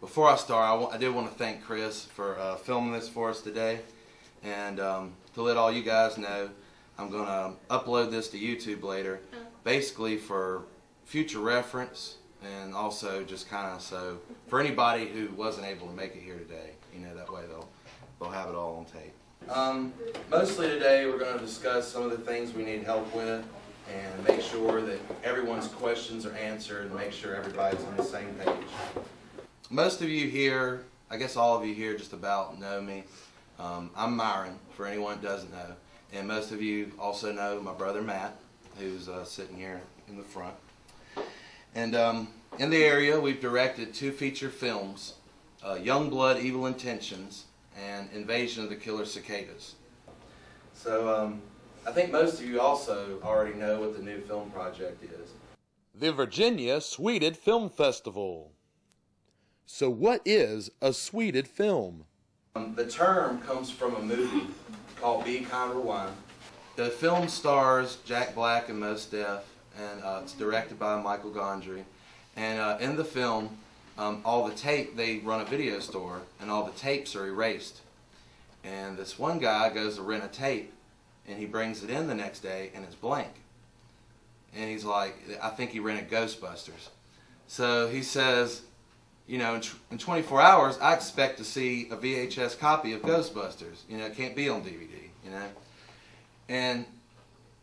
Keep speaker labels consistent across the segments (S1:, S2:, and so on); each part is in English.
S1: Before I start, I did want to thank Chris for filming this for us today, and to let all you guys know, I'm going to upload this to YouTube later, basically for future reference, and also just kind of so for anybody who wasn't able to make it here today, you know, that way they'll have it all on tape. Mostly today we're going to discuss some of the things we need help with and make sure that everyone's questions are answered and make sure everybody's on the same page. Most of you here, I guess all of you here just about know me. I'm Myron, for anyone that doesn't know. And most of you also know my brother Matt, who's sitting here in the front. And in the area, we've directed 2 feature films, Young Blood, Evil Intentions, and Invasion of the Killer Cicadas. So I think most of you also already know what the new film project is.
S2: The Virginia Sweded Film Festival. So what is a Sweded film?
S1: The term comes from a movie called Be Kind Rewind. The film stars Jack Black and Mos Def, and it's directed by Michael Gondry. And in the film, all the tape, they run a video store, and all the tapes are erased. And this one guy goes to rent a tape, and he brings it in the next day, and it's blank. And he's like, I think he rented Ghostbusters. So he says, you know, in 24 hours, I expect to see a VHS copy of Ghostbusters. You know, it can't be on DVD, you know. And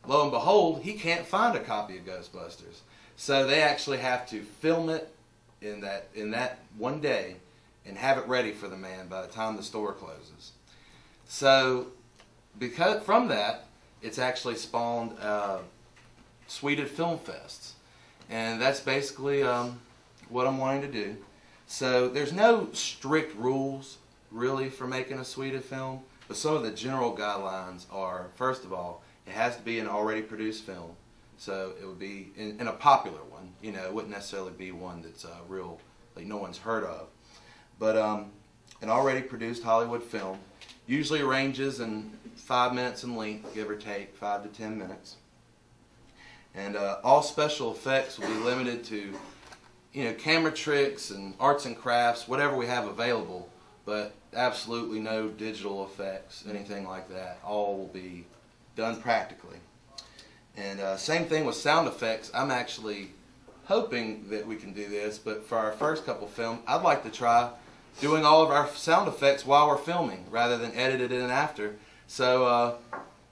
S1: lo and behold, he can't find a copy of Ghostbusters. So they actually have to film it in that one day and have it ready for the man by the time the store closes. So because from that, it's actually spawned Sweded Film Fests. And that's basically what I'm wanting to do. So there's no strict rules really for making a Sweded film, but some of the general guidelines are, first of all, it has to be an already produced film. So it would be in a popular one, you know, it wouldn't necessarily be one that's real, like no one's heard of. But an already produced Hollywood film usually ranges in 5 minutes in length, give or take 5 to 10 minutes. And all special effects will be limited to, you know, camera tricks and arts and crafts, whatever we have available, but absolutely no digital effects, anything like that. All will be done practically. And same thing with sound effects. I'm actually hoping that we can do this, but for our first couple films, I'd like to try doing all of our sound effects while we're filming rather than edit it in after. So,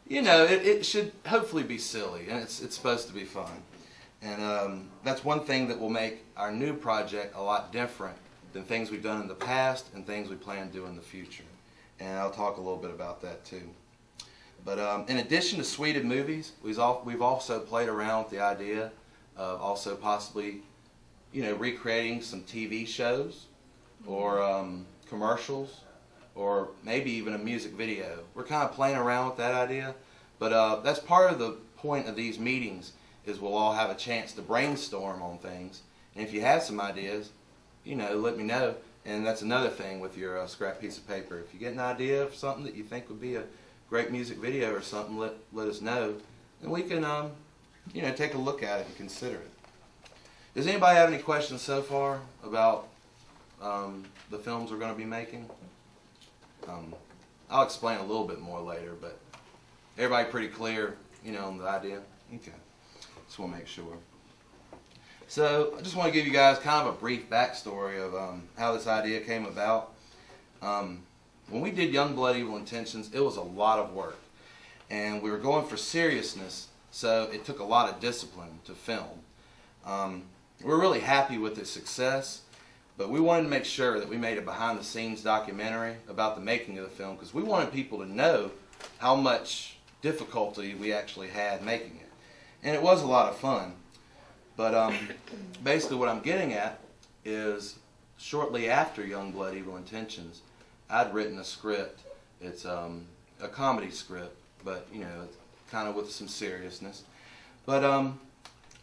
S1: you know, it should hopefully be silly, and it's supposed to be fun. And that's one thing that will make our new project a lot different than things we've done in the past and things we plan to do in the future. And I'll talk a little bit about that too. But in addition to Sweded movies, we've also played around with the idea of also possibly, you know, recreating some TV shows or commercials or maybe even a music video. We're kind of playing around with that idea, but that's part of the point of these meetings, is we'll all have a chance to brainstorm on things. And if you have some ideas, you know, let me know. And that's another thing with your scrap piece of paper. If you get an idea for something that you think would be a great music video or something, let us know. And we can, you know, take a look at it and consider it. Does anybody have any questions so far about the films we're going to be making? I'll explain a little bit more later, but everybody pretty clear, you know, on the idea? Okay. Just want to make sure. So I just want to give you guys kind of a brief backstory of how this idea came about. When we did Young Blood, Evil Intentions, it was a lot of work. And we were going for seriousness, so it took a lot of discipline to film. We're really happy with its success, but we wanted to make sure that we made a behind-the-scenes documentary about the making of the film, because we wanted people to know how much difficulty we actually had making it. And it was a lot of fun. But basically what I'm getting at is shortly after Young Blood, Evil Intentions, I'd written a script. It's a comedy script, but, you know, kind of with some seriousness. But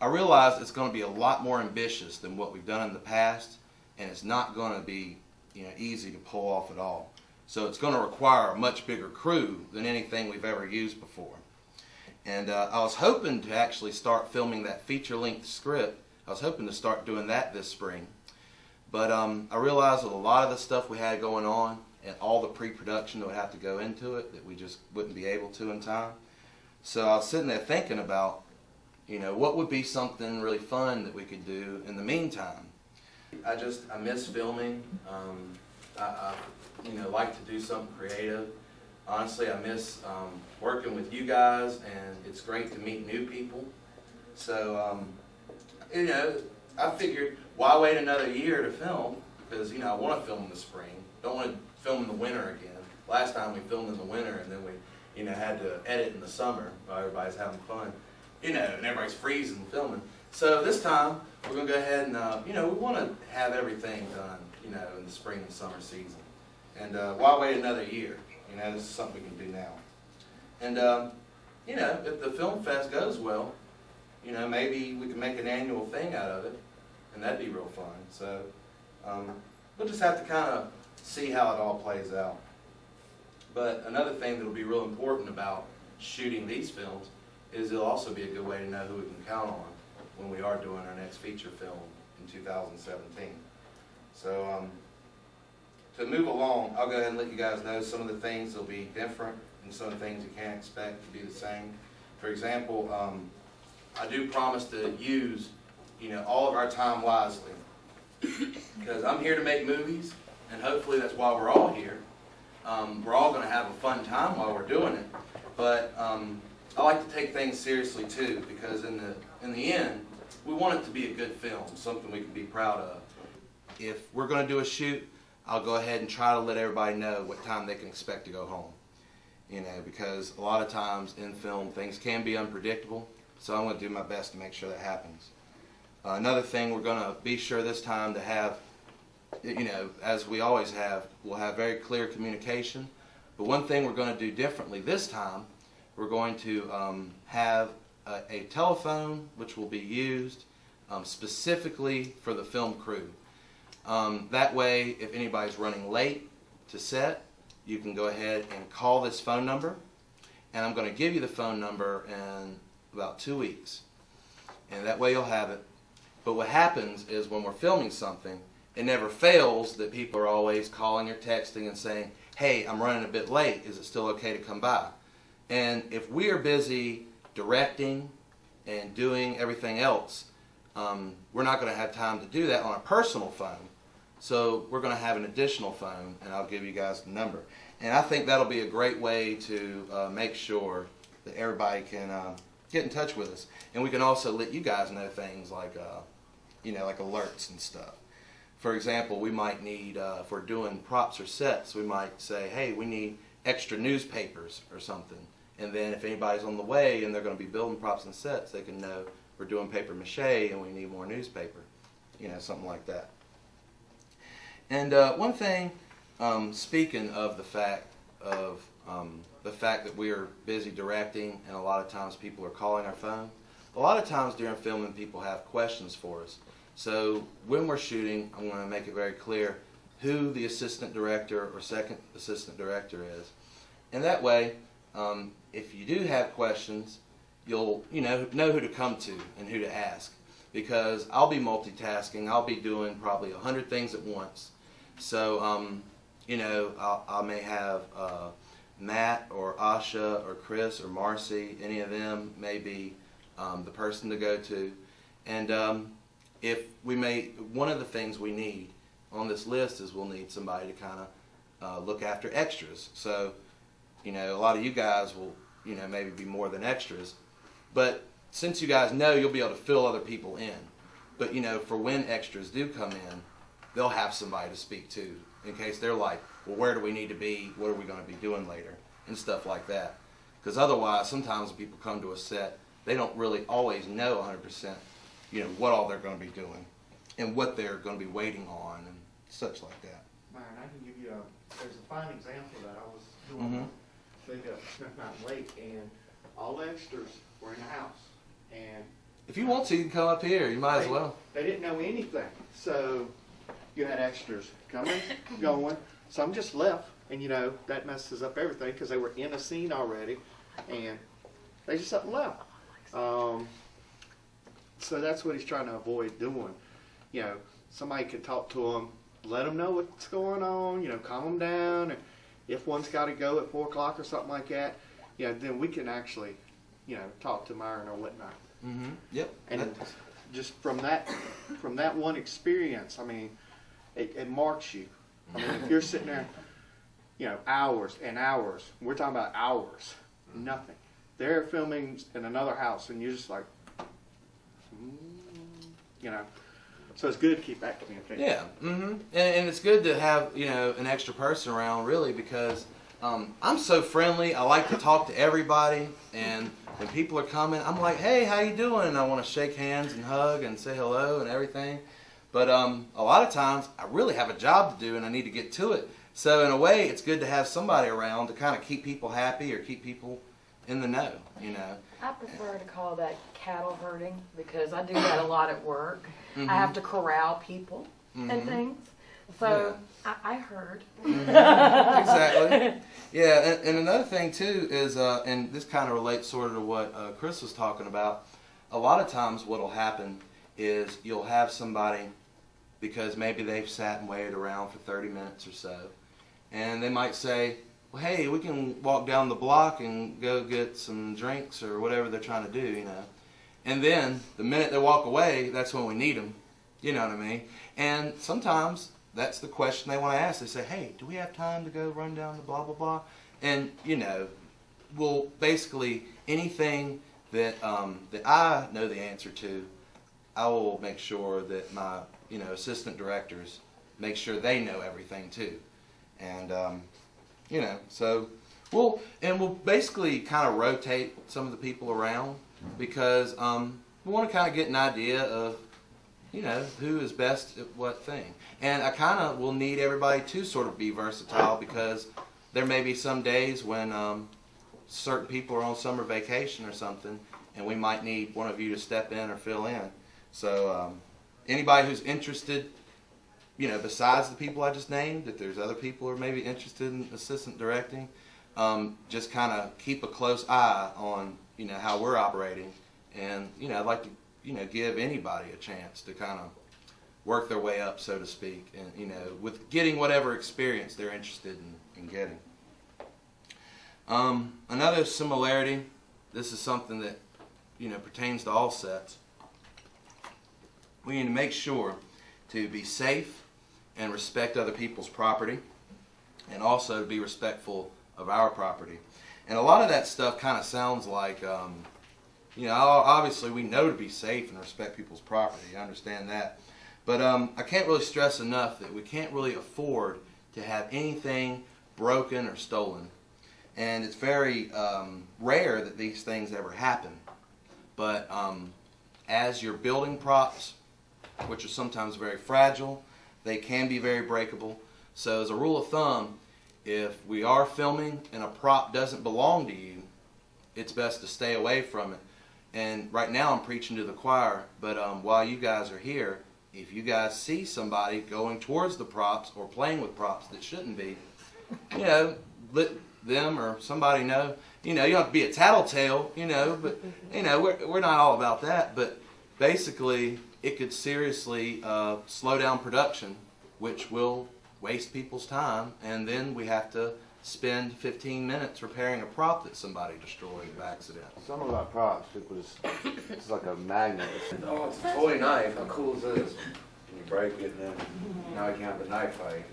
S1: I realized it's going to be a lot more ambitious than what we've done in the past, and it's not going to be, you know, easy to pull off at all. So it's going to require a much bigger crew than anything we've ever used before. And I was hoping to actually start filming that feature-length script. I was hoping to start doing that this spring. But I realized with a lot of the stuff we had going on and all the pre-production that would have to go into it, that we just wouldn't be able to in time. So I was sitting there thinking about, what would be something really fun that we could do in the meantime. I miss filming. I like to do something creative. Honestly, I miss working with you guys, and it's great to meet new people. So, I figured, why wait another year to film? Because, I want to film in the spring. Don't want to film in the winter again. Last time we filmed in the winter, and then we, had to edit in the summer while everybody's having fun. And everybody's freezing filming. So this time, we're going to go ahead and, we want to have everything done, in the spring and summer season. And why wait another year? This is something we can do now. And, if the film fest goes well, maybe we can make an annual thing out of it, and that'd be real fun. So we'll just have to kind of see how it all plays out. But another thing that'll be real important about shooting these films is it'll also be a good way to know who we can count on when we are doing our next feature film in 2017. So to move along, I'll go ahead and let you guys know some of the things that'll be different and some of the things you can't expect to be the same. For example, I do promise to use, all of our time wisely, because I'm here to make movies, and hopefully that's why we're all here. We're all going to have a fun time while we're doing it, but I like to take things seriously too, because in the end, we want it to be a good film, something we can be proud of. If we're going to do a shoot, I'll go ahead and try to let everybody know what time they can expect to go home. Because a lot of times in film things can be unpredictable, so I'm going to do my best to make sure that happens. Another thing, we're going to be sure this time to have, as we always have, we'll have very clear communication. But one thing we're going to do differently this time, we're going to have a telephone which will be used specifically for the film crew. That way, if anybody's running late to set, you can go ahead and call this phone number, and I'm going to give you the phone number in about 2 weeks, and that way you'll have it. But what happens is when we're filming something, it never fails that people are always calling or texting and saying, hey, I'm running a bit late, is it still okay to come by? And if we are busy directing and doing everything else, we're not going to have time to do that on a personal phone. So we're going to have an additional phone, and I'll give you guys the number. And I think that'll be a great way to make sure that everybody can get in touch with us. And we can also let you guys know things like, like alerts and stuff. For example, we might need, if we're doing props or sets, we might say, hey, we need extra newspapers or something. And then if anybody's on the way and they're going to be building props and sets, they can know we're doing paper mache and we need more newspaper. Something like that. And one thing, speaking of the fact that we are busy directing and a lot of times people are calling our phone, a lot of times during filming people have questions for us. So when we're shooting, I'm going to make it very clear who the assistant director or second assistant director is. And that way, if you do have questions, you'll know who to come to and who to ask. Because I'll be multitasking, I'll be doing probably 100 things at once. So, I may have Matt or Asha or Chris or Marcy, any of them may be the person to go to. And one of the things we need on this list is we'll need somebody to kind of look after extras. So, a lot of you guys will, maybe be more than extras. But since you guys know, you'll be able to fill other people in. But, for when extras do come in, they'll have somebody to speak to in case they're like, well, where do we need to be? What are we going to be doing later? And stuff like that. Because otherwise, sometimes when people come to a set, they don't really always know 100%, what all they're going to be doing and what they're going to be waiting on and such like that.
S3: Myron, I can give you there's a fine example of that. I was doing a thing up Smith Mountain Lake, and all the extras were in the house. And
S1: if you want to, you can come up here. You might as well.
S3: They didn't know anything. So you had extras coming, going. Some just left, and that messes up everything because they were in a scene already, and they just up and left. So that's what he's trying to avoid doing. somebody could talk to them, let them know what's going on, calm them down. And if one's got to go at 4 o'clock or something like that, then we can actually, talk to Myron or whatnot.
S1: Mm-hmm. Yep.
S3: And just from that one experience, I mean, it marks you. I mean, if you're sitting there, hours and hours, we're talking about hours, nothing. They're filming in another house, and you're just like, So it's good to keep that communication.
S1: Yeah, and it's good to have an extra person around, really, because I'm so friendly. I like to talk to everybody, and when people are coming, I'm like, hey, how you doing? And I want to shake hands and hug and say hello and everything. But a lot of times, I really have a job to do, and I need to get to it. So in a way, it's good to have somebody around to kind of keep people happy or keep people in the know,
S4: I prefer to call that cattle herding because I do that a lot at work. I have to corral people and things. So I heard.
S1: Exactly. Yeah, and another thing too is, and this kind of relates sort of to what Chris was talking about, a lot of times what will happen is you'll have somebody, because maybe they've sat and waited around for 30 minutes or so, and they might say, well, hey, we can walk down the block and go get some drinks or whatever they're trying to do, And then the minute they walk away, that's when we need them. You know what I mean? And sometimes that's the question they want to ask. They say, hey, do we have time to go run down the blah, blah, blah? And, well, basically anything that that I know the answer to, I will make sure that my, assistant directors make sure they know everything too. And, so we'll basically kind of rotate some of the people around because we want to kind of get an idea of, who is best at what thing. And I kind of will need everybody to sort of be versatile because there may be some days when certain people are on summer vacation or something, and we might need one of you to step in or fill in. So anybody who's interested, besides the people I just named, if there's other people who are maybe interested in assistant directing, just kind of keep a close eye on, how we're operating. And, I'd like to, give anybody a chance to kind of work their way up, so to speak, and, with getting whatever experience they're interested in getting. Another similarity, this is something that, pertains to all sets. We need to make sure to be safe and respect other people's property, and also to be respectful of our property. And a lot of that stuff kind of sounds like, obviously we know to be safe and respect people's property. I understand that. But I can't really stress enough that we can't really afford to have anything broken or stolen. And it's very rare that these things ever happen. But as you're building props, which are sometimes very fragile, they can be very breakable. So as a rule of thumb, if we are filming and a prop doesn't belong to you, it's best to stay away from it. And right now I'm preaching to the choir, but while you guys are here, if you guys see somebody going towards the props or playing with props that shouldn't be, let them or somebody know. You don't have to be a tattletale, but we're not all about that. But basically, it could seriously slow down production, which will waste people's time, and then we have to spend 15 minutes repairing a prop that somebody destroyed by accident.
S5: Some of our props, it's like a magnet.
S6: Oh, it's a toy knife. How cool is this? And you break it, and then now you can have the knife fight.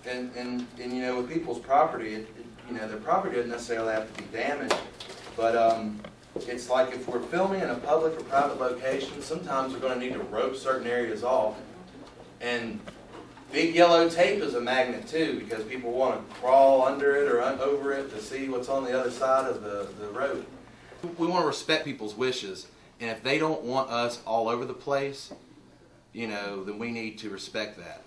S1: And with people's property, their property doesn't necessarily have to be damaged, but it's like if we're filming in a public or private location, sometimes we're going to need to rope certain areas off. And big yellow tape is a magnet too, because people want to crawl under it or over it to see what's on the other side of the rope. We want to respect people's wishes, and if they don't want us all over the place, then we need to respect that.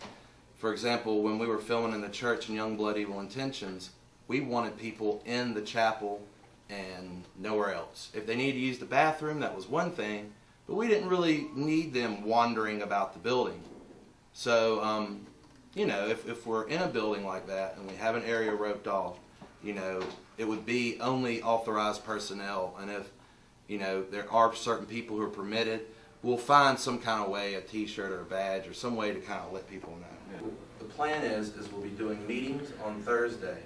S1: For example, when we were filming in the church in Youngblood Evil Intentions, we wanted people in the chapel and nowhere else. If they needed to use the bathroom, that was one thing, but we didn't really need them wandering about the building. So, if we're in a building like that and we have an area roped off, it would be only authorized personnel. And if, there are certain people who are permitted, we'll find some kind of way, a T-shirt or a badge or some way to kind of let people know. The plan is we'll be doing meetings on Thursday,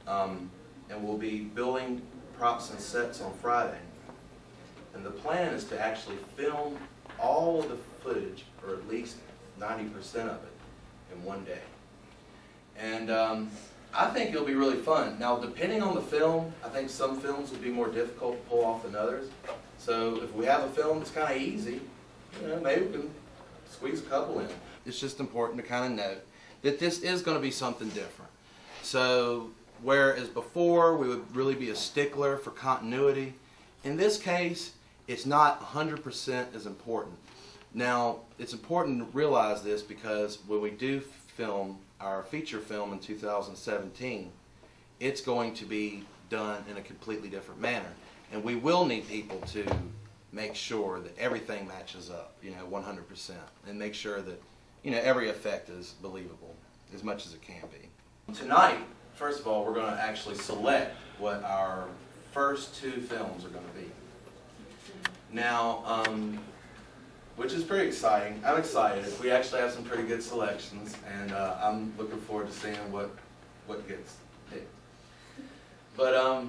S1: and we'll be building props and sets on Friday. And the plan is to actually film all of the footage, or at least 90% of it, in one day. And I think it'll be really fun. Now, depending on the film, I think some films will be more difficult to pull off than others. So if we have a film that's kind of easy, you know, maybe we can squeeze a couple in. It's just important to kind of note that this is going to be something different. So whereas before we would really be a stickler for continuity, in this case, it's not 100% as important. Now, it's important to realize this because when we do film our feature film in 2017, it's going to be done in a completely different manner. And we will need people to make sure that everything matches up, you know, 100%, and make sure that, you know, every effect is believable as much as it can be. Tonight, first of all, we're going to actually select what our first 2 films are going to be. Now, which is pretty exciting. I'm excited. We actually have some pretty good selections, and I'm looking forward to seeing what gets picked. But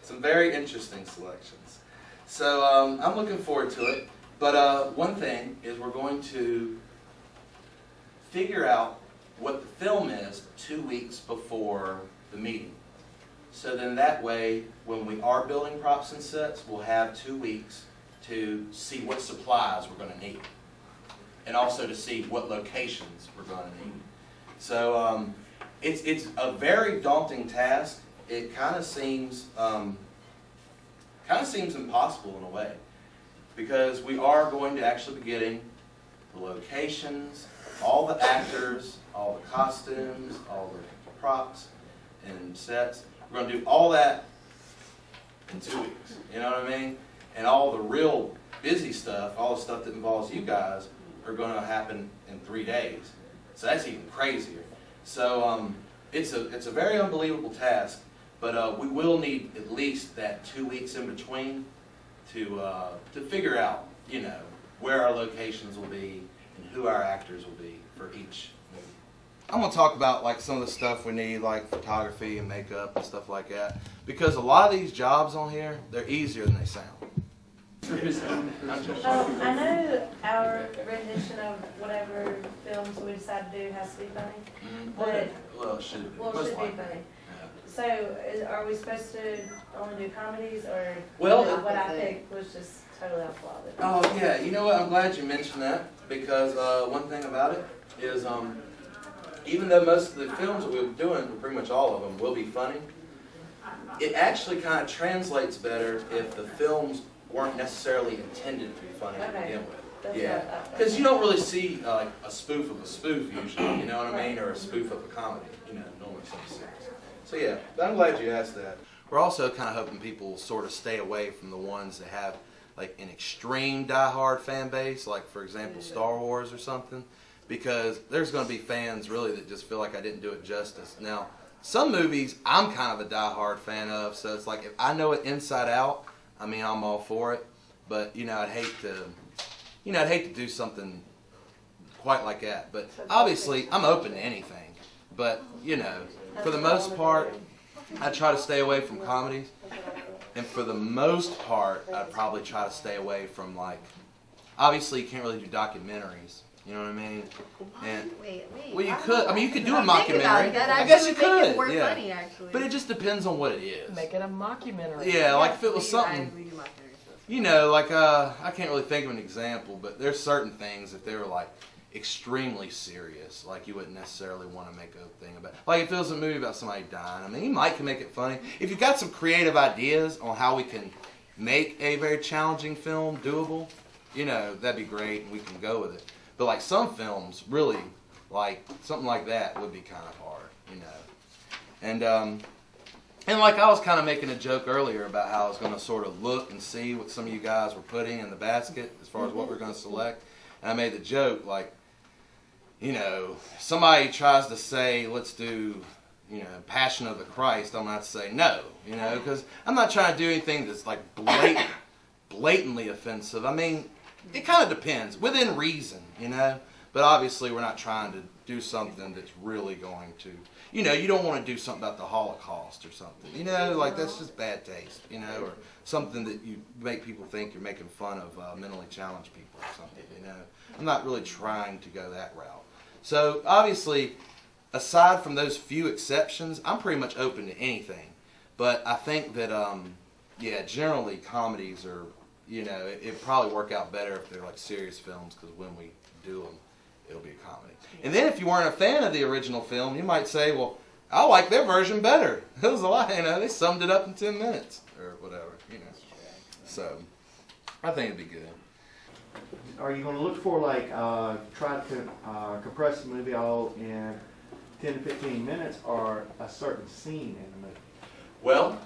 S1: some very interesting selections. So I'm looking forward to it. But one thing is we're going to figure out what the film is 2 weeks before the meeting. So then that way, when we are building props and sets, we'll have 2 weeks to see what supplies we're going to need, and also to see what locations we're going to need. So it's a very daunting task. It kind of seems impossible in a way, because we are going to actually be getting the locations, all the actors, all the costumes, all the props and sets. We're going to do all that in 2 weeks. You know what I mean? And all the real busy stuff, all the stuff that involves you guys, are going to happen in 3 days. So that's even crazier. So it's a very unbelievable task, but we will need at least that 2 weeks in between to figure out, you know, where our locations will be and who our actors will be for each movie. I'm going to talk about like some of the stuff we need, like photography and makeup and stuff like that, because a lot of these jobs on here, they're easier than they sound.
S7: I know our rendition of whatever films we decide to do has to be funny, but
S1: Well, it should be.
S7: well, it should be funny. So, are we supposed to only do comedies, or
S1: Well,
S7: what I picked was just totally off the wall?
S1: Oh yeah, you know what? I'm glad you mentioned that, because one thing about it is, even though most of the films that we're doing, pretty much all of them, will be funny, it actually kind of translates better if the films weren't necessarily intended to be funny to begin with.
S7: That's
S1: Yeah, because you don't really see like a spoof of a spoof usually, you know what I mean, or a spoof of a comedy, you know, normally some series. So yeah, but I'm glad you asked that. We're also kind of hoping people sort of stay away from the ones that have like an extreme diehard fan base, like for example Star Wars or something, because there's going to be fans really that just feel like I didn't do it justice. Now, some movies I'm kind of a diehard fan of, so it's like if I know it inside out, I mean, I'm all for it, but you know, I'd hate to do something quite like that. But obviously, I'm open to anything. But you know, for the most part, I try to stay away from comedies, and for the most part, I'd probably try to stay away from like. Obviously, you can't really do documentaries. You know what I mean? And
S8: Wait.
S1: well, you could. I mean, you could do a
S8: Thinking about it,
S1: mockumentary.
S8: that
S1: I guess you
S8: actually would make it
S1: could.
S8: more
S1: Yeah.
S8: funny, actually.
S1: But it just depends on what it is.
S4: Make it a mockumentary.
S1: Yeah, like if it was
S8: We
S1: something.
S8: do documentaries.
S1: You know, like I can't really think of an example, but there's certain things if they were like extremely serious, like you wouldn't necessarily want to make a thing about. Like if it was a movie about somebody dying, I mean, you might can make it funny. If you've got some creative ideas on how we can make a very challenging film doable, you know, that'd be great, and we can go with it. But like some films, really, like something like that would be kind of hard, you know. And like I was kind of making a joke earlier about how I was going to sort of look and see what some of you guys were putting in the basket as far as what we're going to select. And I made the joke, like, you know, somebody tries to say, let's do, you know, Passion of the Christ, I'm going to have to say no, you know, because I'm not trying to do anything that's like blatant blatantly offensive. I mean, it kind of depends, within reason, you know. But obviously, we're not trying to do something that's really going to, you know, you don't want to do something about the Holocaust or something, you know, like that's just bad taste, you know, or something that you make people think you're making fun of mentally challenged people or something, you know. I'm not really trying to go that route. So obviously, aside from those few exceptions, I'm pretty much open to anything. But I think that, yeah, generally comedies are, you know, it'd probably work out better if they're like serious films, because when we do them, it'll be a comedy. And then if you weren't a fan of the original film, you might say, well, I like their version better. It was a lot, you know, they summed it up in 10 minutes or whatever, you know. So, I think it'd be good.
S3: Are you going to look for, like, try to compress the movie all in 10 to 15 minutes, or a certain scene in the movie?
S1: Well,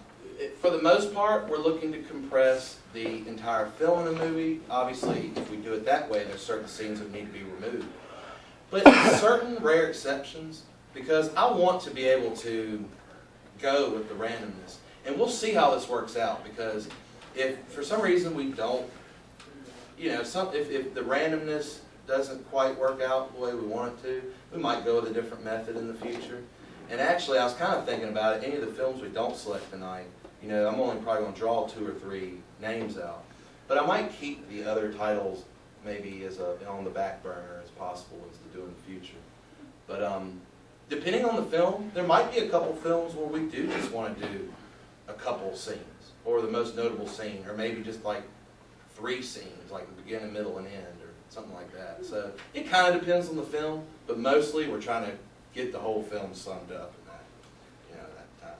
S1: for the most part, we're looking to compress the entire film in a movie. Obviously, if we do it that way, there's certain scenes that need to be removed. But certain rare exceptions, because I want to be able to go with the randomness. And we'll see how this works out, because if for some reason we don't, you know, if the randomness doesn't quite work out the way we want it to, we might go with a different method in the future. And actually, I was kind of thinking about it, any of the films we don't select tonight, you know, I'm only probably going to draw 2 or 3 names out. But I might keep the other titles maybe as on the back burner as possible as to do in the future. But depending on the film, there might be a couple films where we do just want to do a couple scenes, or the most notable scene, or maybe just like 3 scenes, like the beginning, middle, and end, or something like that. So it kind of depends on the film, but mostly we're trying to get the whole film summed up in that, you know, that time.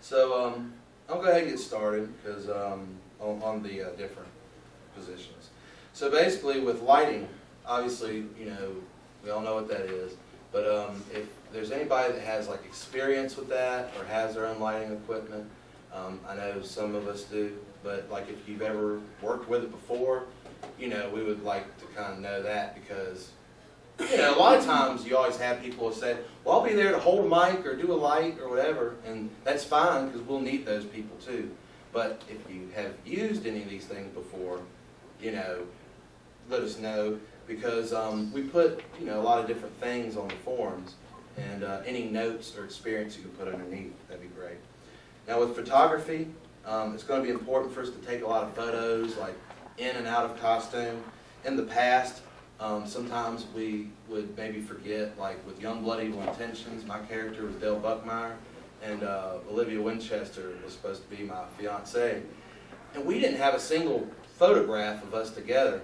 S1: So I'll go ahead and get started, because on the different positions. So basically, with lighting, obviously, you know, we all know what that is. But if there's anybody that has like experience with that or has their own lighting equipment, I know some of us do. But like if you've ever worked with it before, you know, we would like to kind of know that, because, you know, a lot of times you always have people who say, well, I'll be there to hold a mic or do a light or whatever, and that's fine, because we'll need those people too. But if you have used any of these things before, you know, let us know, because we put, you know, a lot of different things on the forums, and any notes or experience you can put underneath, that'd be great. Now with photography, it's going to be important for us to take a lot of photos, like in and out of costume. In the past, sometimes we would maybe forget, like with Young Blood Evil Intentions, my character was Dale Buckmeyer, and Olivia Winchester was supposed to be my fiancée. And we didn't have a single photograph of us together.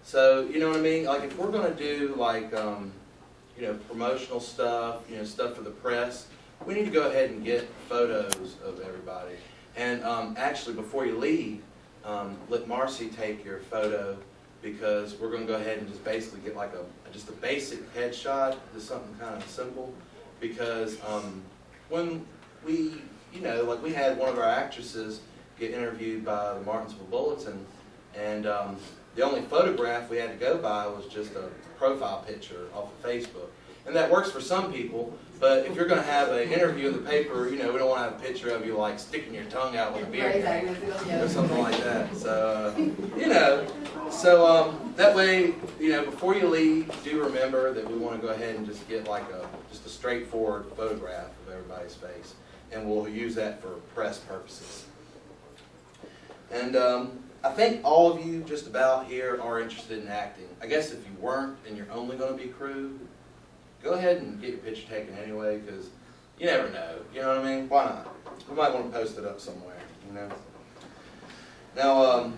S1: So, you know what I mean? Like if we're going to do like, you know, promotional stuff, you know, stuff for the press, we need to go ahead and get photos of everybody. And actually, before you leave, let Marcy take your photo, because we're going to go ahead and just basically get like just a basic headshot, just something kind of simple. Because when we, you know, like we had one of our actresses get interviewed by the Martinsville Bulletin, and the only photograph we had to go by was just a profile picture off of Facebook. And that works for some people, but if you're going to have an interview in the paper, you know, we don't want to have a picture of you like sticking your tongue out with a beer can or something like that. So, you know, so that way, you know, before you leave, do remember that we want to go ahead and just get like just a straightforward photograph of everybody's face, and we'll use that for press purposes. And I think all of you just about here are interested in acting. I guess if you weren't and you're only going to be crew, go ahead and get your picture taken anyway, because you never know. You know what I mean? Why not? We might want to post it up somewhere, you know? Now,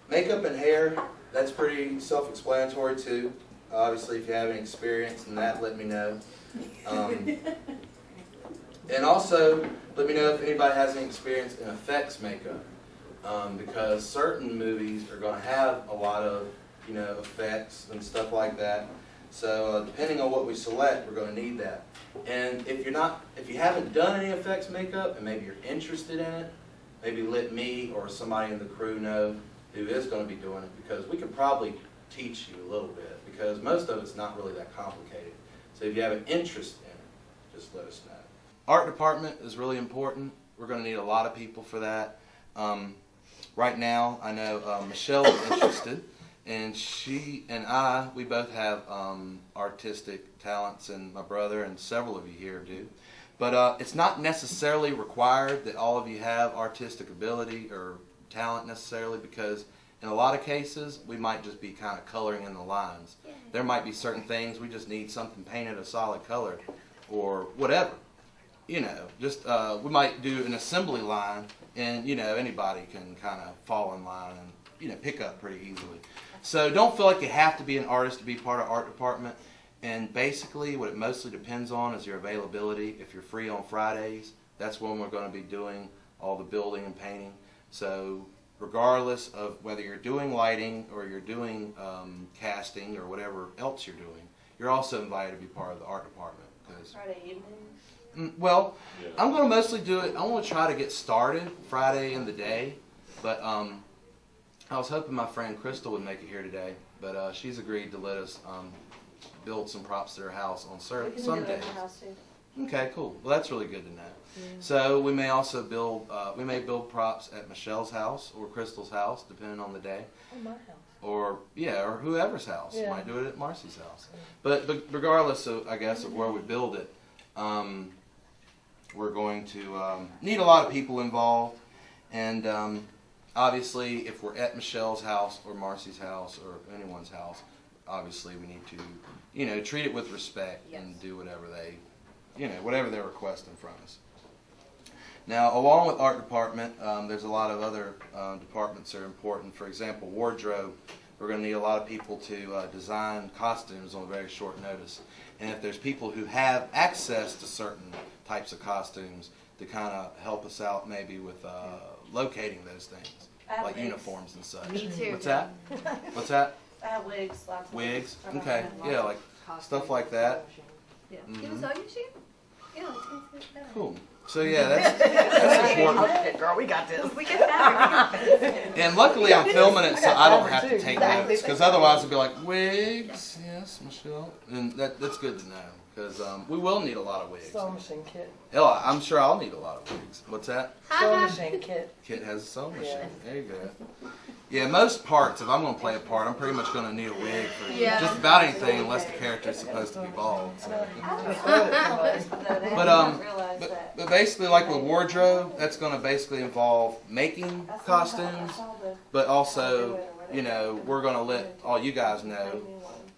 S1: makeup and hair, that's pretty self-explanatory too. Obviously, if you have any experience in that, let me know. And also, let me know if anybody has any experience in effects makeup. Because certain movies are going to have a lot of, you know, effects and stuff like that. So depending on what we select, we're going to need that. And if you haven't done any effects makeup and maybe you're interested in it, maybe let me or somebody in the crew know who is going to be doing it, because we could probably teach you a little bit, because most of it's not really that complicated. So if you have an interest in it, just let us know. Art department is really important. We're going to need a lot of people for that. right now, I know Michelle is interested, and she and we both have artistic talents, and my brother and several of you here do. But it's not necessarily required that all of you have artistic ability or talent necessarily, because in a lot of cases, we might just be kind of coloring in the lines. There might be certain things we just need something painted a solid color or whatever. You know, just we might do an assembly line, and you know, anybody can kind of fall in line and, you know, pick up pretty easily. So don't feel like you have to be an artist to be part of art department. And basically what it mostly depends on is your availability. If you're free on Fridays, that's when we're going to be doing all the building and painting. So regardless of whether you're doing lighting or you're doing casting or whatever else you're doing, you're also invited to be part of the art department.
S7: Friday evenings?
S1: Well, I'm going to mostly do it. I want to try to get started Friday in the day, but I was hoping my friend Crystal would make it here today, but she's agreed to let us build some props to her house on some days. Okay, cool. Well, that's really good to know. Yeah. So we may also build props at Michelle's house or Crystal's house, depending on the day.
S4: Or my house.
S1: Or or whoever's house.
S4: Yeah.
S1: Might do it at Marcy's house. But regardless of, I guess, of where we build it, we're going to need a lot of people involved, and obviously, if we're at Michelle's house or Marcy's house or anyone's house, obviously we need to, you know, treat it with respect and do whatever they, you know, whatever they're requesting from us. Now, along with art department, there's a lot of other departments that are important. For example, wardrobe. We're going to need a lot of people to design costumes on very short notice. And if there's people who have access to certain types of costumes to kind of help us out maybe with locating those things, like
S7: wigs.
S1: Uniforms and such.
S7: Me too.
S1: What's that? What's that?
S7: I have wigs, lots of
S1: Wigs?
S7: wigs.
S1: Okay, yeah, like stuff like that.
S7: Yeah.
S1: Mhm.
S7: You have a sewing machine? Yeah, let's get that.
S1: Cool. So yeah, that's important.
S4: Okay, girl, we got this.
S7: We get that.
S1: And luckily I'm filming it so I don't have to take notes, because otherwise it'd be like, wigs, yes, Michelle. And that's good to know, because we will need a lot of wigs.
S4: Sewing machine kit.
S1: Hell, I'm sure I'll need a lot of wigs. What's that?
S4: Sewing machine kit.
S1: Kit has a sewing machine.
S4: Yeah.
S1: There you go. Yeah, most parts, if I'm going to play a part, I'm pretty much going to need a wig for
S7: Yeah.
S1: just about anything unless the character is supposed to be bald. So. But basically, like with wardrobe, that's going to basically involve making costumes, but also, you know, we're going to let all you guys know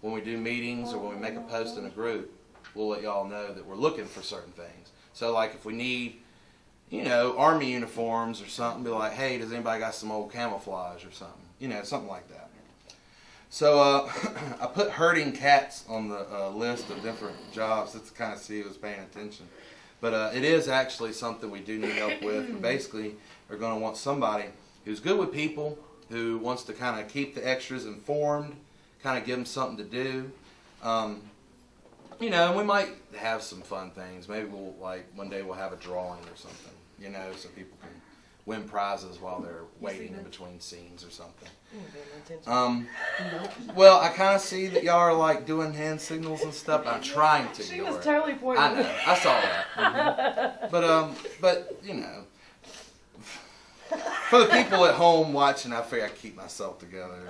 S1: when we do meetings or when we make a post in a group, we'll let y'all know that we're looking for certain things. So like if we need, you know, army uniforms or something, be like, hey, does anybody got some old camouflage or something? You know, something like that. So I put herding cats on the list of different jobs just to kind of see who's paying attention. But it is actually something we do need help with. We basically are going to want somebody who's good with people, who wants to kind of keep the extras informed, kind of give them something to do. You know, and we might have some fun things. Maybe we'll, like, one day we'll have a drawing or something, you know, so people can win prizes while they're waiting in between scenes or something. Well, I kind of see that y'all are, like, doing hand signals and stuff. I'm trying to.
S4: She was totally pointing.
S1: I know. I saw that. But, you know, for the people at home watching, I figure I keep myself together.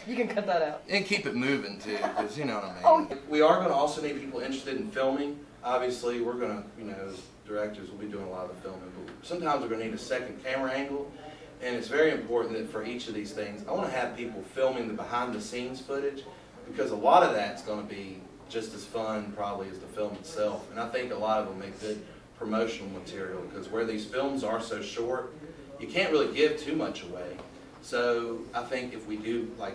S4: You can cut that out.
S1: And keep it moving, too, because you know what I mean. We are going to also need people interested in filming. Obviously, we're going to, you know, as directors, we'll be doing a lot of the filming. But sometimes we're going to need a second camera angle. And it's very important that for each of these things, I want to have people filming the behind-the-scenes footage, because a lot of that's going to be just as fun, probably, as the film itself. And I think a lot of them make good promotional material, because where these films are so short, you can't really give too much away. So I think if we do, like,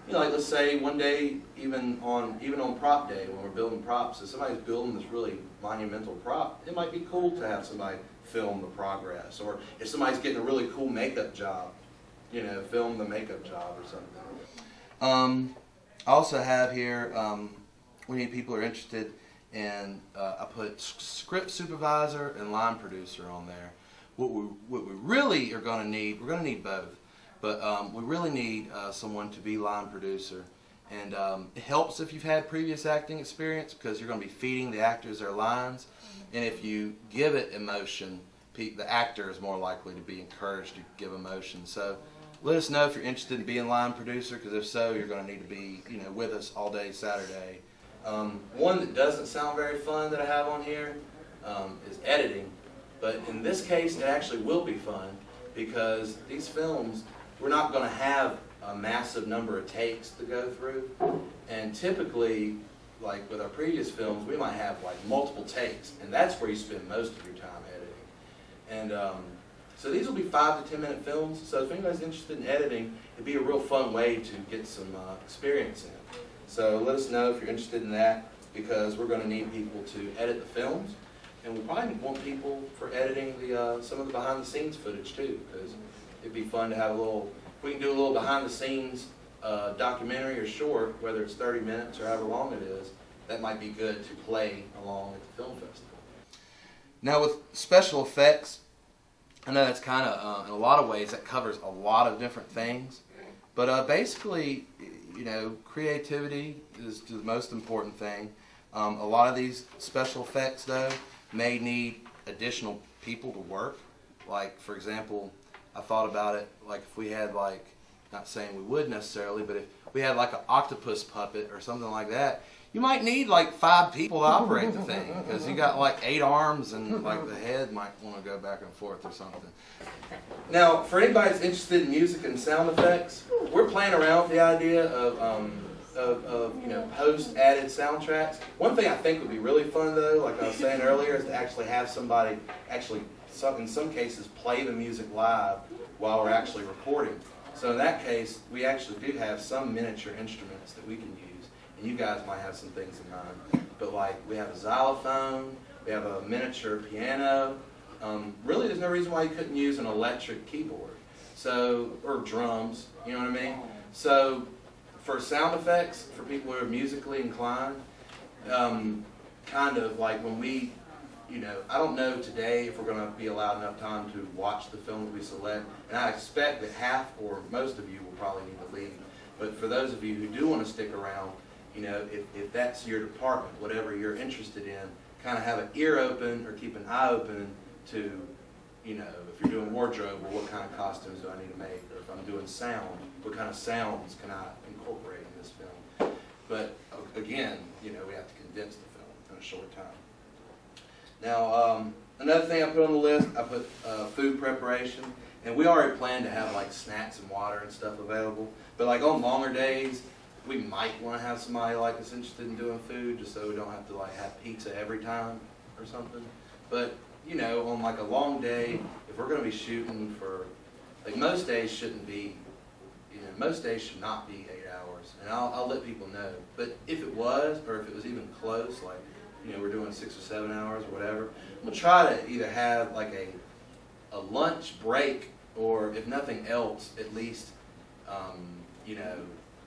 S1: you know, like let's say one day, even on prop day when we're building props, if somebody's building this really monumental prop, it might be cool to have somebody film the progress. Or if somebody's getting a really cool makeup job, you know, film the makeup job or something. I also have here, we need people who are interested in, I put script supervisor and line producer on there. What we really are going to need, we're going to need both, but we really need someone to be line producer. And it helps if you've had previous acting experience, because you're going to be feeding the actors their lines. And if you give it emotion, the actor is more likely to be encouraged to give emotion. So let us know if you're interested in being line producer, because if so, you're going to need to be, with us all day Saturday. One that doesn't sound very fun that I have on here is editing, but in this case, it actually will be fun, because these films, we're not going to have a massive number of takes to go through, and typically, like with our previous films, we might have like multiple takes, and that's where you spend most of your time editing. And so these will be 5 to 10 minute films, so if anybody's interested in editing, it'd be a real fun way to get some experience in it. So let us know if you're interested in that, because we're going to need people to edit the films, and we probably want people for editing some of the behind the scenes footage too, because it'd be fun to have a little, if we can do a little behind the scenes documentary or short, whether it's 30 minutes or however long it is, that might be good to play along at the film festival. Now with special effects, I know that's kind of, in a lot of ways, that covers a lot of different things, but basically, creativity is the most important thing. A lot of these special effects, though, may need additional people to work. Like, for example, I thought about it, like if we had like, not saying we would necessarily, but if we had like an octopus puppet or something like that, you might need like 5 people to operate the thing, because you got like 8 arms and like the head might want to go back and forth or something. Now, for anybody that's interested in music and sound effects, we're playing around with the idea of post-added soundtracks. One thing I think would be really fun though, like I was saying earlier, is to actually have somebody in some cases play the music live while we're actually recording. So in that case, we actually do have some miniature instruments that we can use, and you guys might have some things in mind. But like, we have a xylophone, we have a miniature piano. Really, there's no reason why you couldn't use an electric keyboard, or drums, you know what I mean? So for sound effects, for people who are musically inclined, kind of like when we, I don't know today if we're going to be allowed enough time to watch the films we select, and I expect that half or most of you will probably need to leave. But for those of you who do want to stick around, if that's your department, whatever you're interested in, kind of have an ear open or keep an eye open to, if you're doing wardrobe, well, what kind of costumes do I need to make? Or if I'm doing sound, what kind of sounds can I incorporate in this film? But again, we have to condense the film in a short time. Now, another thing I put on the list, I put food preparation, and we already plan to have like snacks and water and stuff available. But like on longer days, we might want to have somebody like us interested in doing food, just so we don't have to like have pizza every time or something. But on like a long day, if we're going to be shooting for, like most days shouldn't be, most days should not be 8 hours, and I'll let people know. But if it was, or if it was even close, like we're doing 6 or 7 hours or whatever, we'll try to either have like a lunch break, or if nothing else, at least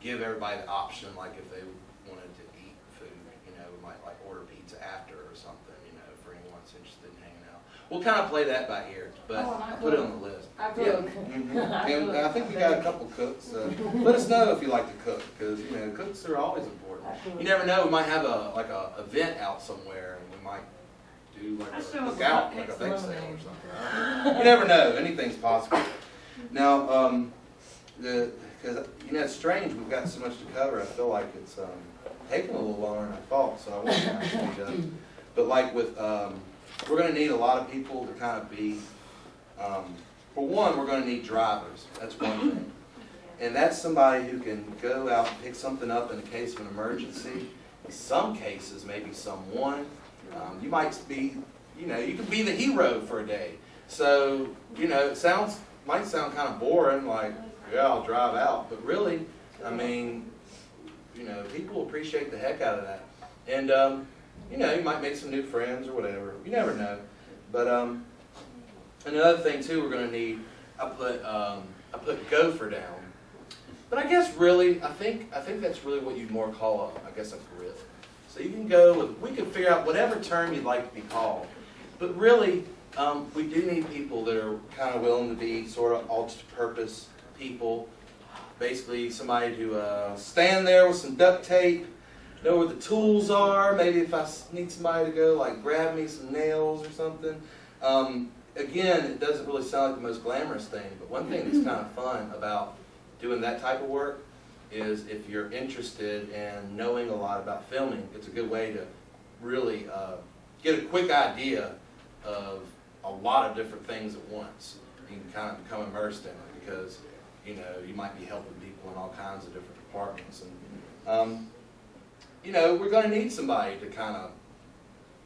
S1: give everybody the option, like if they wanted to eat food, we might like order pizza after or something, for anyone that's interested in hanging out. We'll kind of play that by ear, but I put it on the list.
S4: I cook.
S1: Yeah. And I think we got a couple cooks. Let us know if you like to cook, because cooks are always important. You never know, we might have a event out somewhere, and we might do like a cookout, like a bake sale or something. You never know, anything's possible. Now, because it's strange, we've got so much to cover. I feel like it's taking a little longer than I thought, so I want to kind of speed up. But like with, we're going to need a lot of people to kind of be, for one, we're going to need drivers. That's one thing. And that's somebody who can go out and pick something up in the case of an emergency. In some cases, maybe someone. You might be, you can be the hero for a day. So, it might sound kind of boring, like, yeah, I'll drive out. But really, I mean, people appreciate the heck out of that. And, you might make some new friends or whatever. You never know. But another thing, too, we're going to need, I put gopher down. But I guess really, I think that's really what you'd more call a grip. So you can go with, we can figure out whatever term you'd like to be called. But really, we do need people that are kind of willing to be sort of all-purpose people. Basically, somebody to stand there with some duct tape, know where the tools are. Maybe if I need somebody to go like grab me some nails or something. again, it doesn't really sound like the most glamorous thing, but one thing that's kind of fun about doing that type of work is if you're interested in knowing a lot about filming, it's a good way to really get a quick idea of a lot of different things at once. You can kind of become immersed in it because, you know, you might be helping people in all kinds of different departments. And, you know, we're going to need somebody to kind of,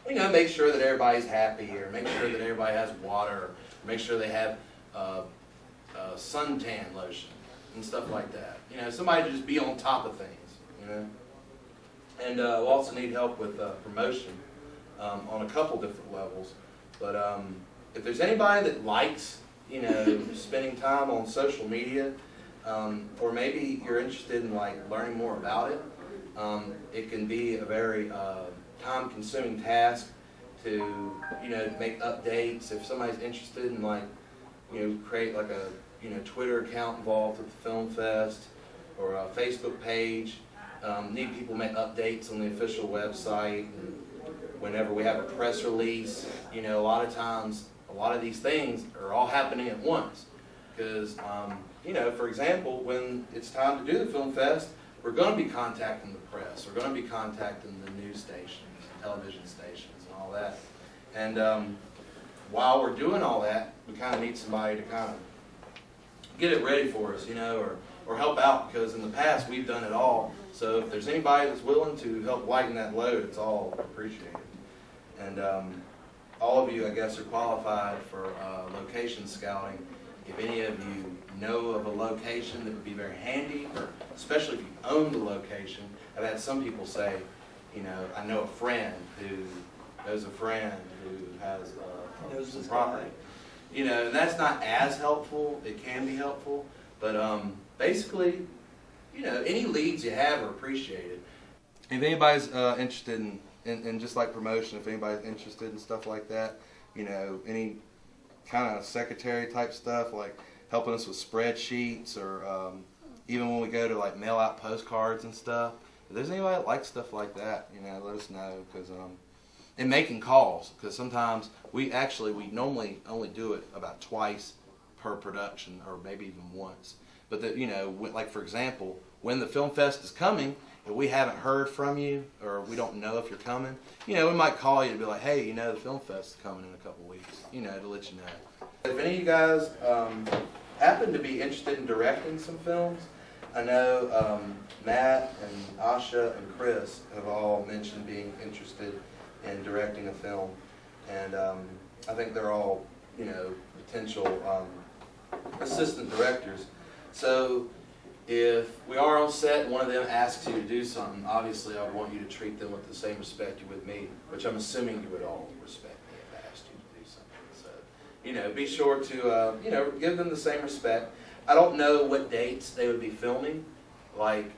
S1: you know, make sure that everybody's happy, or make sure that everybody has water, or make sure they have suntan lotion and stuff like that. You know, somebody to just be on top of things, you know. And we'll also need help with promotion on a couple different levels. But if there's anybody that likes, you know, spending time on social media, or maybe you're interested in like learning more about it, it can be a very time-consuming task to, you know, make updates. If somebody's interested in like, you know, create like a, you know, Twitter account involved with the Film Fest, or a Facebook page. Need people make updates on the official website. And whenever we have a press release, you know, a lot of times, a lot of these things are all happening at once. Because, you know, for example, when it's time to do the Film Fest, we're going to be contacting the press. We're going to be contacting the news stations, television stations, and all that. And while we're doing all that, we kind of need somebody to kind of get it ready for us, you know, or help out, because in the past we've done it all. So if there's anybody that's willing to help lighten that load, it's all appreciated. And all of you, I guess, are qualified for location scouting. If any of you know of a location that would be very handy, or especially if you own the location, I've had some people say, you know, I know a friend who knows a friend who has some property. You know, and that's not as helpful. It can be helpful, but basically, you know, any leads you have are appreciated. If anybody's interested in just like promotion, if anybody's interested in stuff like that, you know, any kind of secretary type stuff, like helping us with spreadsheets, or even when we go to like mail out postcards and stuff, if there's anybody that likes stuff like that, you know, let us know. Because and making calls, because sometimes we normally only do it about twice per production, or maybe even once. But that, you know, like for example, when the Film Fest is coming, if we haven't heard from you, or we don't know if you're coming, you know, we might call you to be like, hey, you know, the Film Fest is coming in a couple weeks, you know, to let you know. If any of you guys happen to be interested in directing some films, I know Matt and Asha and Chris have all mentioned being interested in directing a film, and I think they're all, you know, potential assistant directors. So if we are on set and one of them asks you to do something, obviously I would want you to treat them with the same respect you would me, which I'm assuming you would all respect me if I asked you to do something. So, you know, be sure to, you know, give them the same respect. I don't know what dates they would be filming. Like,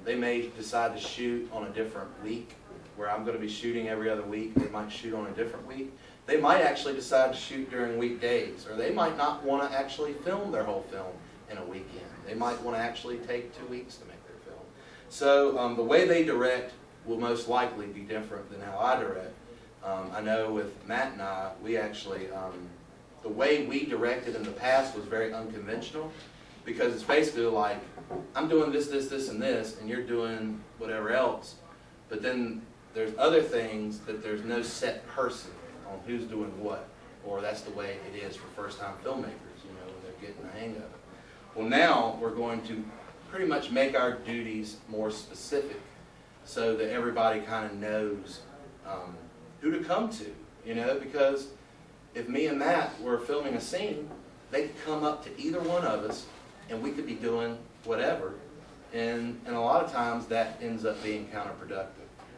S1: they may decide to shoot on a different week, where I'm going to be shooting every other week. They might shoot on a different week. They might actually decide to shoot during weekdays, or they might not want to actually film their whole film in a weekend. They might want to actually take 2 weeks to make their film. So the way they direct will most likely be different than how I direct. I know with Matt and I, we actually, the way we directed in the past was very unconventional, because it's basically like, I'm doing this, this, this, and this, and you're doing whatever else. But then there's other things that there's no set person on who's doing what, or that's the way it is for first-time filmmakers, you know, when they're getting the hang of it. Well, now we're going to pretty much make our duties more specific, so that everybody kind of knows who to come to, you know, because if me and Matt were filming a scene, they could come up to either one of us, and we could be doing whatever, and a lot of times that ends up being counterproductive.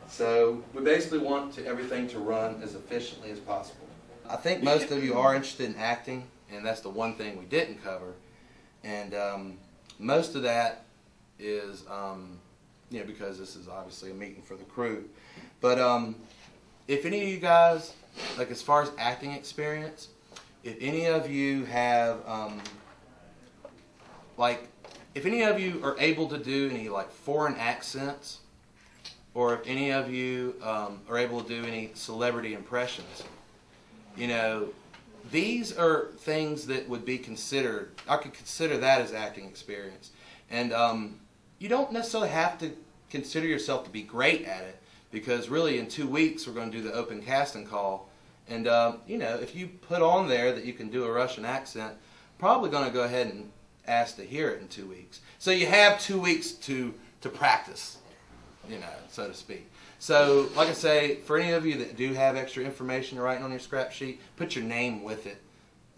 S1: So we basically want everything to run as efficiently as possible. I think most of you are interested in acting, and that's the one thing we didn't cover. And most of that is, you know, because this is obviously a meeting for the crew. But if any of you guys, like as far as acting experience, if any of you have, like, if any of you are able to do any like foreign accents, or if any of you are able to do any celebrity impressions, you know, these are things that would be considered, I could consider that as acting experience. And you don't necessarily have to consider yourself to be great at it, because really in 2 weeks we're going to do the open casting call. And, you know, if you put on there that you can do a Russian accent, probably going to go ahead and ask to hear it in 2 weeks. So you have 2 weeks to practice, you know, so to speak. So, like I say, for any of you that do have extra information you're writing on your scrap sheet, put your name with it.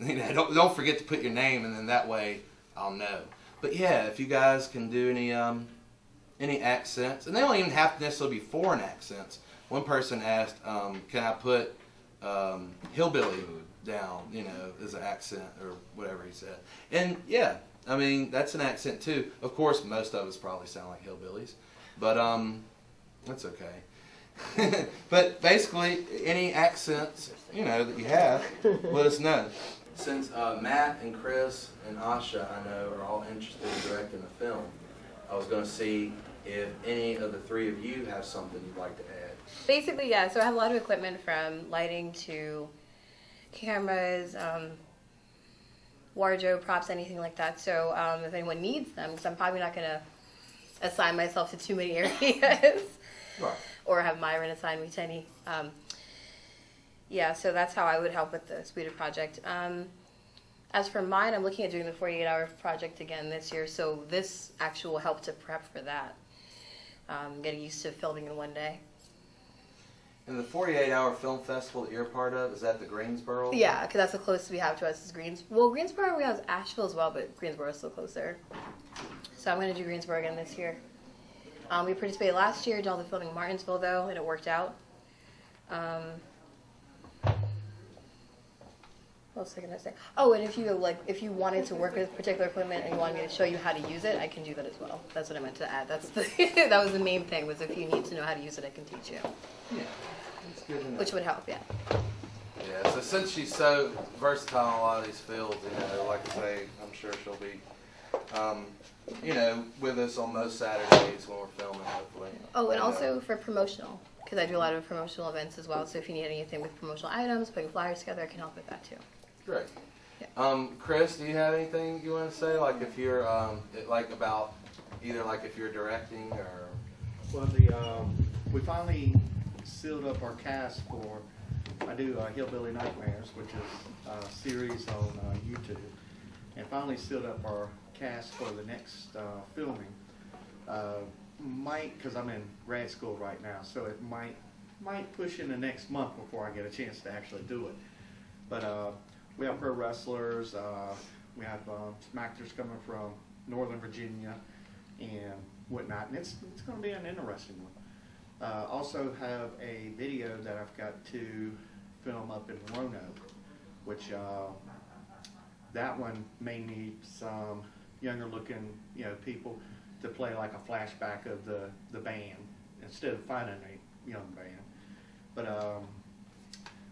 S1: You know, don't forget to put your name, and then that way I'll know. But yeah, if you guys can do any accents, and they don't even have to necessarily be foreign accents. One person asked, can I put hillbilly down, you know, as an accent or whatever he said. And yeah, I mean, that's an accent too. Of course, most of us probably sound like hillbillies, but that's okay. But basically, any accents, you know, that you have, let us know. Since Matt and Chris and Asha, I know, are all interested in directing a film, I was going to see if any of the three of you have something you'd like to add.
S8: Basically, yeah. So I have a lot of equipment, from lighting to cameras, wardrobe, props, anything like that. So if anyone needs them, because I'm probably not going to assign myself to too many areas.
S1: Right.
S8: Or have Myron assign me to any. Yeah, so that's how I would help with the Sweded project. As for mine, I'm looking at doing the 48-hour project again this year, so this actually will help to prep for that. Getting used to filming in one day.
S1: And the 48-hour film festival that you're a part of, is that the Greensboro?
S8: Yeah, because that's the closest we have to us is Greensboro, we have Asheville as well, but Greensboro is still closer. So I'm going to do Greensboro again this year. We participated last year, did all the filming in Martinsville though, and it worked out. What else was I gonna say? Oh, and if you wanted to work with particular equipment and you wanted me to show you how to use it, I can do that as well. That's what I meant to add. That's that was the main thing, was if you need to know how to use it, I can teach you.
S1: Yeah, that's good to know.
S8: Which would help, yeah.
S1: Yeah, so since she's so versatile in a lot of these fields, you know, like I say, I'm sure she'll be, you know, with us on most Saturdays when we're filming, hopefully.
S8: Oh, and also for promotional, because I do a lot of promotional events as well. So if you need anything with promotional items, putting flyers together, I can help with that too.
S1: Great.
S8: Yeah.
S1: Chris, do you have anything you want to say? Like if you're, like about either like if you're directing or.
S3: Well, we finally sealed up our cast for, I do Hillbilly Nightmares, which is a series on YouTube, and finally sealed up our cast for the next filming. Because I'm in grad school right now, so it might push in the next month before I get a chance to actually do it. But we have pro wrestlers, we have some actors coming from Northern Virginia and whatnot, and it's going to be an interesting one. Also have a video that I've got to film up in Roanoke, which that one may need some younger looking, you know, people to play like a flashback of the band instead of finding a young band. But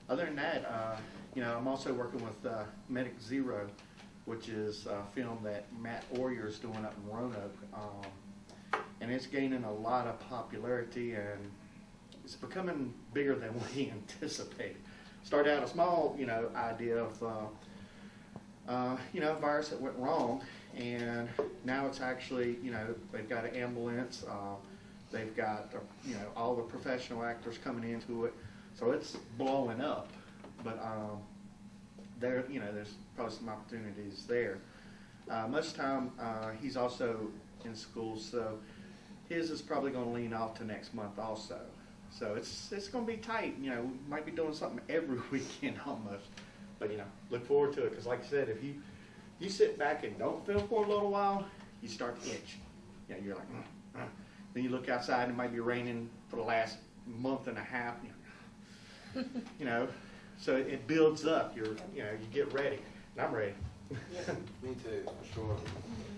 S3: other than that, you know, I'm also working with Medic Zero, which is a film that Matt Orrier is doing up in Roanoke, and it's gaining a lot of popularity, and it's becoming bigger than we anticipated. Started out a small, you know, idea of you know, a virus that went wrong, and now it's actually, you know, they've got an ambulance, they've got, you know, all the professional actors coming into it, so it's blowing up. But there, you know, there's probably some opportunities there. Most time, he's also in school, so his is probably going to lean off to next month also. So it's going to be tight. You know, we might be doing something every weekend almost. But, you know, look forward to it, because like I said, if you sit back and don't film for a little while, you start to itch. You know, you're like, Then you look outside and it might be raining for the last month and a half. You know, so it builds up. You get ready. And I'm ready.
S1: Yeah, me too, for sure.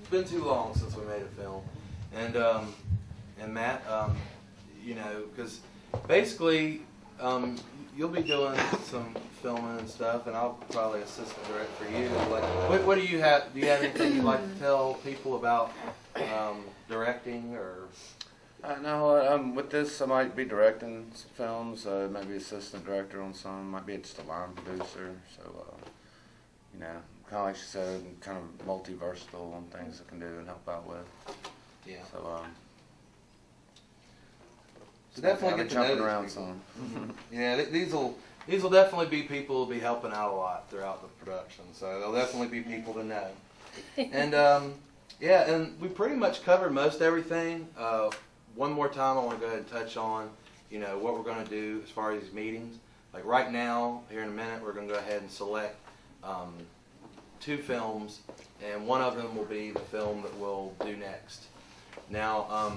S1: It's been too long since we made a film. And Matt, you know, because basically, you'll be doing some filming and stuff, and I'll probably assistant direct for you. Like, what do you have? Do you have anything you'd like to tell people about directing or?
S6: No, with this, I might be directing some films. Maybe assistant director on some. Might be just a line producer. So you know, kind of like she said, kind of multi-versatile on things it can do and help out with.
S1: Yeah.
S6: So,
S1: So definitely get to know
S6: jumping
S1: these
S6: around
S1: people.
S6: some.
S1: Yeah, these will definitely be people who'll be helping out a lot throughout the production. So they'll definitely be people to know. And yeah, and we pretty much covered most everything. One more time, I want to go ahead and touch on, you know, what we're going to do as far as these meetings. Like right now, here in a minute, we're going to go ahead and select 2 films, and one of them will be the film that we'll do next. Now,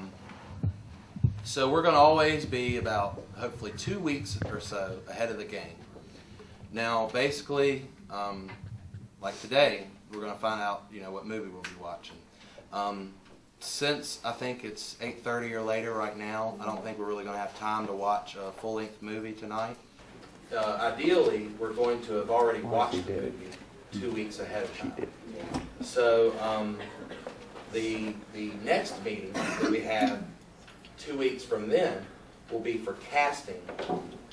S1: so we're going to always be about, hopefully, 2 weeks or so ahead of the game. Now, basically, like today, we're going to find out, you know, what movie we'll be watching. Since I think it's 8:30 or later right now, I don't think we're really going to have time to watch a full-length movie tonight. Ideally, we're going to have already watched the movie 2 weeks ahead of time. So the next meeting that we have 2 weeks from then will be for casting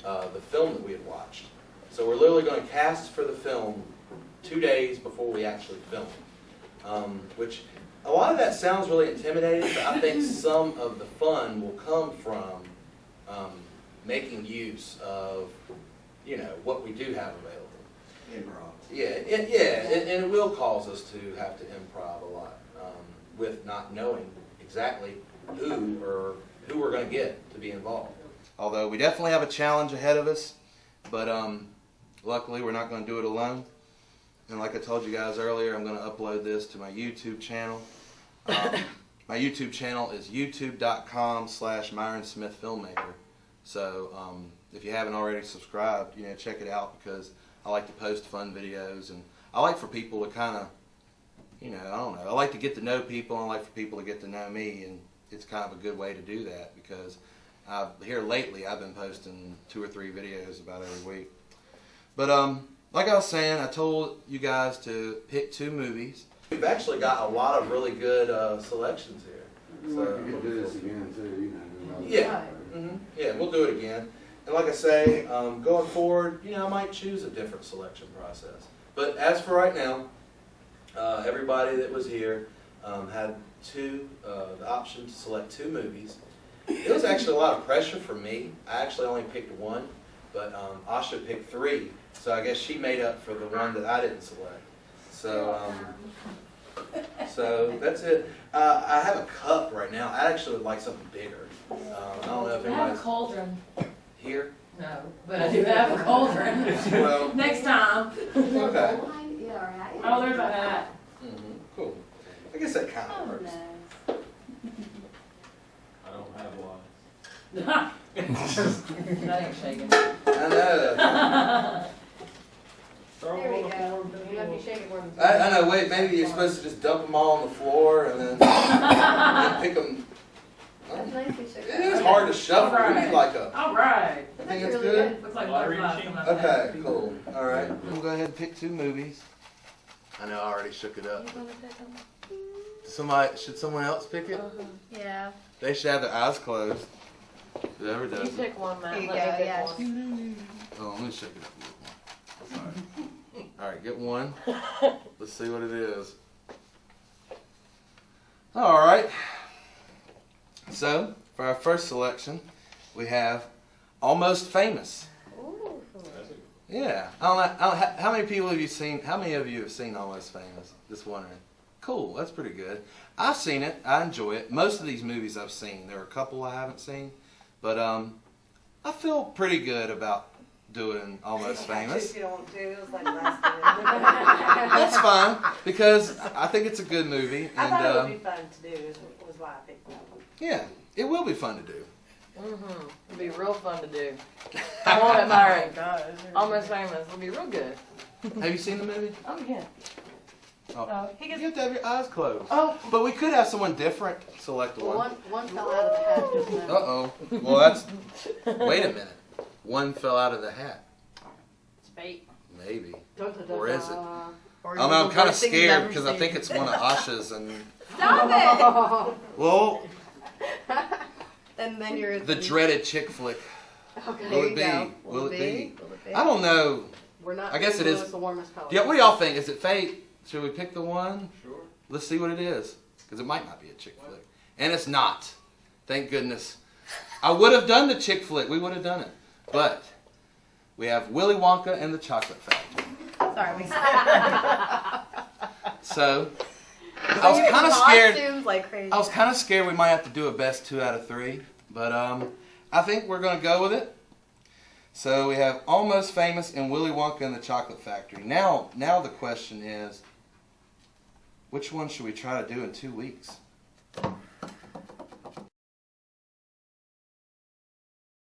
S1: the film that we had watched. So we're literally going to cast for the film 2 days before we actually film it, which a lot of that sounds really intimidating, but I think some of the fun will come from making use of, you know, what we do have available.
S6: Improv.
S1: Yeah, and it will cause us to have to improv a lot with not knowing exactly who we're going to get to be involved. Although we definitely have a challenge ahead of us, but luckily we're not going to do it alone. And like I told you guys earlier, I'm going to upload this to my YouTube channel. My YouTube channel is youtube.com/Myron Smith Filmmaker. So if you haven't already subscribed, you know, check it out, because I like to post fun videos, and I like for people to kind of, you know, I don't know, I like to get to know people, and I like for people to get to know me, and it's kind of a good way to do that, because here lately I've been posting 2 or 3 videos about every week. But like I was saying, I told you guys to pick 2 movies. We've actually got a lot of really good selections here. So
S6: You can do this again too, you know.
S1: yeah, yeah, we'll do it again. And like I say, going forward, you know, I might choose a different selection process. But as for right now, everybody that was here had the option to select 2 movies. It was actually a lot of pressure for me. I actually only picked 1, but Asha picked 3. So I guess she made up for the one that I didn't select. So that's it. I have a cup right now. I actually would like something bigger. I don't know if
S9: I have a
S1: everybody's
S9: cauldron.
S1: here.
S9: No, but I do have a cauldron.
S1: Well,
S9: Next time.
S1: okay.
S9: Oh, there's a hat.
S1: Cool. I guess that kind of works.
S10: I don't have one.
S9: That ain't shaking.
S1: I know.
S7: There we go. You have to shake it more than
S1: I know. Wait, maybe you're supposed to just dump them all on the floor and then pick them.
S7: That's nicely shaken.
S1: It is hard to shuffle. We need like a.
S9: All right.
S1: I think it's good.
S9: Looks like
S10: Lottery
S9: butterflies
S10: machine?
S9: coming out.
S1: Okay, cool. All right. We'll go ahead and pick 2 movies. I know I already shook it up. Should someone else pick it?
S8: Yeah.
S1: They should have their eyes closed. Whoever
S4: You
S1: does.
S4: pick one, Matt.
S8: Here you
S4: Let me
S8: go,
S4: pick
S8: yeah.
S4: one.
S1: Oh, let me shake it up a little more. All right, get one. Let's see what it is. All right. So, for our first selection, we have Almost Famous.
S7: Ooh.
S1: Yeah. I don't know, how many people have you seen? How many of you have seen Almost Famous? Just wondering. Cool. That's pretty good. I've seen it. I enjoy it. Most of these movies I've seen. There are a couple I haven't seen, but I feel pretty good about doing Almost Famous.
S7: If you don't want to, it was like last minute.
S1: That's fine, because I think it's a good movie,
S7: I thought it
S1: and
S7: would be fun to do, was why I picked that one.
S1: yeah, it will be fun to do.
S4: It'll be real fun to do. I want it, Myron.
S9: Gosh.
S4: Almost Famous. It'll be real good.
S1: Have you seen the movie?
S4: Oh, yeah.
S1: Oh.
S4: He
S1: You
S4: gets.
S1: have to have your eyes closed.
S4: Oh.
S1: But we could have someone different select one.
S7: One fell out of the hat just now.
S1: Uh-oh. Well, that's... Wait a minute. One fell out of the hat.
S9: It's bait.
S1: Maybe.
S4: Da-da-da-da.
S1: Or is it?
S4: Or
S1: I'm
S4: you
S1: kind of
S4: think you've
S1: scared
S4: never
S1: because I
S4: seen
S1: think
S4: it.
S1: it's one of Asha's and...
S7: Stop
S1: Well,
S8: And then you're
S1: the dreaded chick flick.
S4: Okay.
S1: Will it
S8: There you
S1: be?
S8: go.
S1: Will it be?
S8: Will it be?
S1: I don't know.
S11: We're not.
S1: I guess it
S11: picking
S1: is.
S11: what's the warmest color.
S1: Yeah, what do y'all think? Is it fate? Should we pick the one?
S10: Sure.
S1: Let's see what it is. Because it might not be a chick flick. And it's not. Thank goodness. I would have done the chick flick. We would have done it. But we have Willy Wonka and the Chocolate Factory.
S8: Sorry, we
S1: So, I was kind of scared.
S8: Costumes like crazy.
S1: I was kind of scared we might have to do a best 2 out of 3. But I think we're going to go with it. So we have Almost Famous and Willy Wonka and the Chocolate Factory. Now the question is, which one should we try to do in 2 weeks?